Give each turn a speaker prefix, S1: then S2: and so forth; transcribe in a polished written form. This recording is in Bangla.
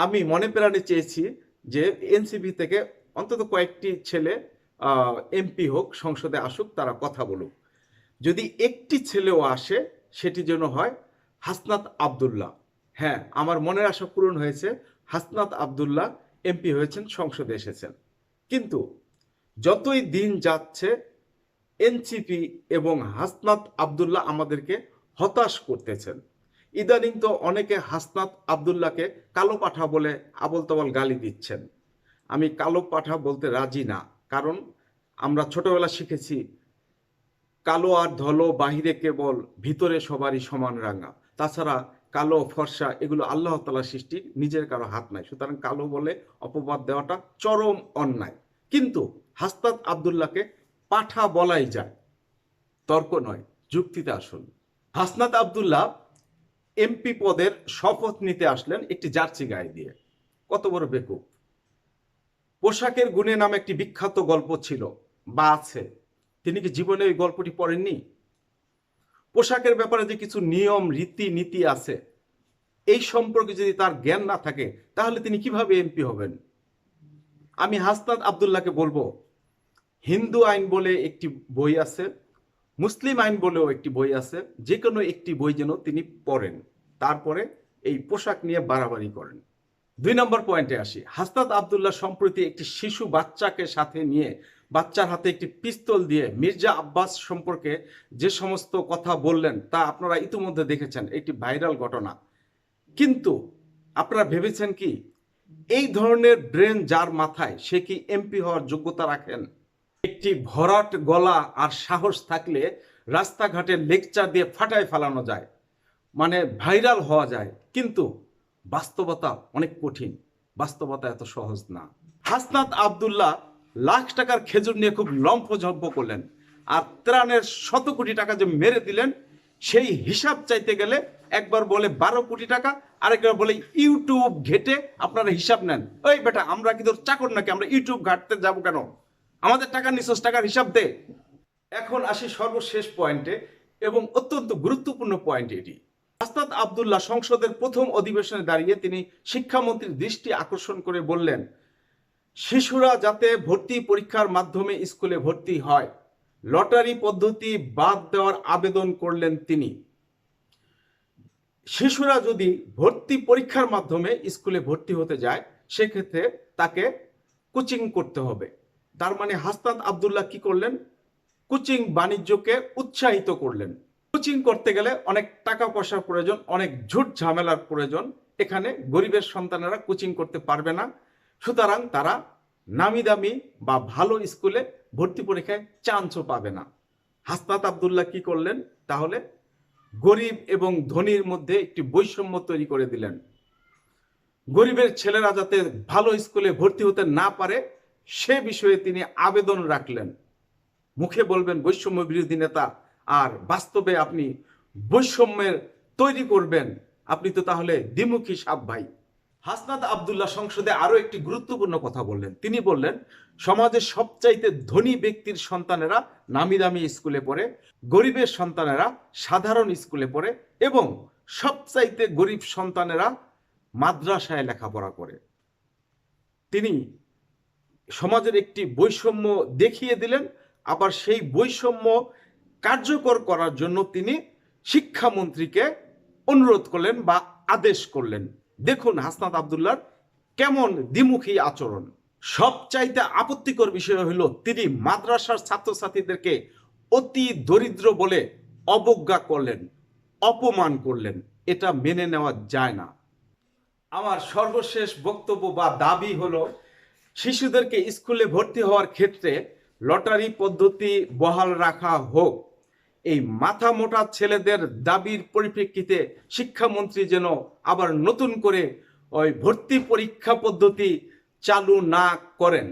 S1: আমি মনে প্রাণে চেয়েছি যে এনসিপি থেকে অন্তত কয়েকটি ছেলে এমপি হোক, সংসদে আসুক, তারা কথা বলুক। যদি একটি ছেলেও আসে সেটি যেন হয় হাসনাত আব্দুল্লাহ। হ্যাঁ, আমার মনের আশা পূরণ হয়েছে, হাসনাত আব্দুল্লাহ এমপি হয়েছেন, সংসদে এসেছেন। কিন্তু যতই দিন যাচ্ছে এনসিপি এবং হাসনাত আব্দুল্লাহ আমাদেরকে হতাশ করতেছেন। ইদানিং তো অনেকে হাসনাত আব্দুল্লাহকে কালো পাঠা বলে আবল তাবল গালি দিচ্ছেন। আমি কালো পাঠা বলতে রাজি না, কারণ আমরা ছোটবেলা শিখেছি কালো আর ধলো বাহিরে কেবল, ভিতরে সবারই সমান রাঙা। তাছাড়া কালো ফর্সা এগুলো আল্লাহ তাআলার সৃষ্টি, নিজের কারো হাত নাই, সুতরাং কালো বলে অপবাদ দেওয়াটা চরম অন্যায়। কিন্তু হাসনাত আব্দুল্লাহকে পাঠা বলাই যায়, তর্ক নয়, যুক্তিতে আসুন। হাসনাত আব্দুল্লাহ এমপি পদের শপথ নিতে আসলেন একটি জার্সি গায়ে দিয়ে। কত বড় বেকুব! পোশাকের গুণে নামে একটি বিখ্যাত গল্প ছিল বা আছে, তিনি কি জীবনে ওই গল্পটি পড়েননি? পোশাকের ব্যাপারে যে কিছু নিয়ম রীতি নীতি আছে, এই সম্পর্কে যদি তার জ্ঞান না থাকে তাহলে তিনি কিভাবে এমপি হবেন? আমি হাসনাত আব্দুল্লাহকে বলবো, হিন্দু আইন বলে একটি বই আছে, মুসলিম আইন বলেও একটি বই আছে, যে কোনো একটি বই যেন তিনি পড়েন, তারপরে এই পোশাক নিয়ে বাড়াবাড়ি করেন। 2 নম্বর পয়েন্টে আসি। হাসনাত আব্দুল্লাহ সম্প্রতি একটি শিশু বাচ্চাকে সাথে নিয়ে বাচ্চার হাতে একটি পিস্তল দিয়ে মির্জা আব্বাস সম্পর্কে যে সমস্ত কথা বললেন তা আপনারা ইতিমধ্যে দেখেছেন, একটি ভাইরাল ঘটনা। কিন্তু আপনারা ভেবেছেন কি এই ধরনের ব্রেন যার মাথায়, সে কি এমপি হওয়ার যোগ্যতা রাখেন? একটি ভরাট গলা আর সাহস থাকলে রাস্তাঘাটে লেকচার দিয়ে ফাটায় ফেলানো যায়, মানে ভাইরাল হওয়া যায়। কিন্তু বাস্তবতা অনেক কঠিন, বাস্তবতা এত সহজ না। হাসনাত আব্দুল্লাহ লাখ টাকার খেজুর নিয়ে খুব লম্ফঝম্প করলেন, আর ত্রাণের 100 কোটি টাকা যে মেরে দিলেন সেই হিসাব চাইতে গেলে একবার বলে 12 কোটি টাকা, আরেকবার বলে ইউটিউব ঘেটে আপনারা হিসাব নেন। ওই বেটা, আমরা কি তোর চাকর নাকি? আমরা ইউটিউব ঘাটতে যাব কেন? আমাদের টাকা নিছস, টাকার হিসাব দে। এখন আসি সর্বশেষ পয়েন্টে, এবং অত্যন্ত গুরুত্বপূর্ণ পয়েন্ট এটি। হাসনাত আব্দুল্লাহ সংসদের প্রথম অধিবেশনে দাঁড়িয়ে তিনি শিক্ষামন্ত্রীর দৃষ্টি আকর্ষণ করে বললেন, শিশুরা যাতে ভর্তি পরীক্ষার মাধ্যমে স্কুলে ভর্তি হয়, লটারি পদ্ধতি বাদ দেওয়ার আবেদন করলেন তিনি। শিশুরা যদি ভর্তি পরীক্ষার মাধ্যমে স্কুলে ভর্তি হতে যায়, সেক্ষেত্রে তাকে কোচিং করতে হবে। তার মানে হাসনাত আব্দুল্লাহ কি করলেন? কোচিং বাণিজ্যকে উৎসাহিত করলেন। কোচিং করতে গেলে অনেক টাকা পয়সার প্রয়োজন, অনেক ঝুট ঝামেলার প্রয়োজন। এখানে গরিবের সন্তানেরা কোচিং করতে পারবে না, সুতরাং তারা নামি দামি বা ভালো স্কুলে ভর্তি পরীক্ষায় চান্সও পাবে না। হাসনাত আব্দুল্লাহ কি করলেন তাহলে? গরিব এবং ধনীর মধ্যে একটি বৈষম্য তৈরি করে দিলেন। গরিবের ছেলেরা যাতে ভালো স্কুলে ভর্তি হতে না পারে সে বিষয়ে তিনি আবেদন রাখলেন। মুখে বলবেন বৈষম্য বিরোধী নেতা, আর বাস্তবে আপনি বৈষম্যের তৈরি করবেন, আপনি তো তাহলে দ্বিমুখী সাপ ভাই। হাসনাত আব্দুল্লাহ সংসদে আরো একটি গুরুত্বপূর্ণ কথা বললেন। তিনি বললেন, সমাজের সবচাইতে ধনী ব্যক্তির সন্তানেরা নামি দামি স্কুলে পড়ে, গরিবের সন্তানেরা সাধারণ স্কুলে পড়ে, এবং সবচাইতে গরিব সন্তানেরা মাদ্রাসায় লেখাপড়া করে। তিনি সমাজের একটি বৈষম্য দেখিয়ে দিলেন, আবার সেই বৈষম্য কার্যকর করার জন্য তিনি শিক্ষামন্ত্রীকে অনুরোধ করলেন বা আদেশ করলেন। দেখুন হাসনাত আব্দুল্লাহর কেমন দ্বিমুখী আচরণ। সবচাইতে আপত্তিকর বিষয় হলো তিনি মাদ্রাসার ছাত্রছাত্রীদেরকে অতি দরিদ্র বলে অবজ্ঞা করলেন, অপমান করলেন। এটা মেনে নেওয়া যায় না। আমার সর্বশেষ বক্তব্য বা দাবি হলো, শিশুদেরকে স্কুলে ভর্তি হওয়ার ক্ষেত্রে লটারি পদ্ধতি বহাল রাখা হোক। এই মাথা মোটা ছেলেদের দাবির পরিপ্রেক্ষিতে শিক্ষামন্ত্রী যেন আবার নতুন করে ওই ভর্তি পরীক্ষা পদ্ধতি চালু না করেন।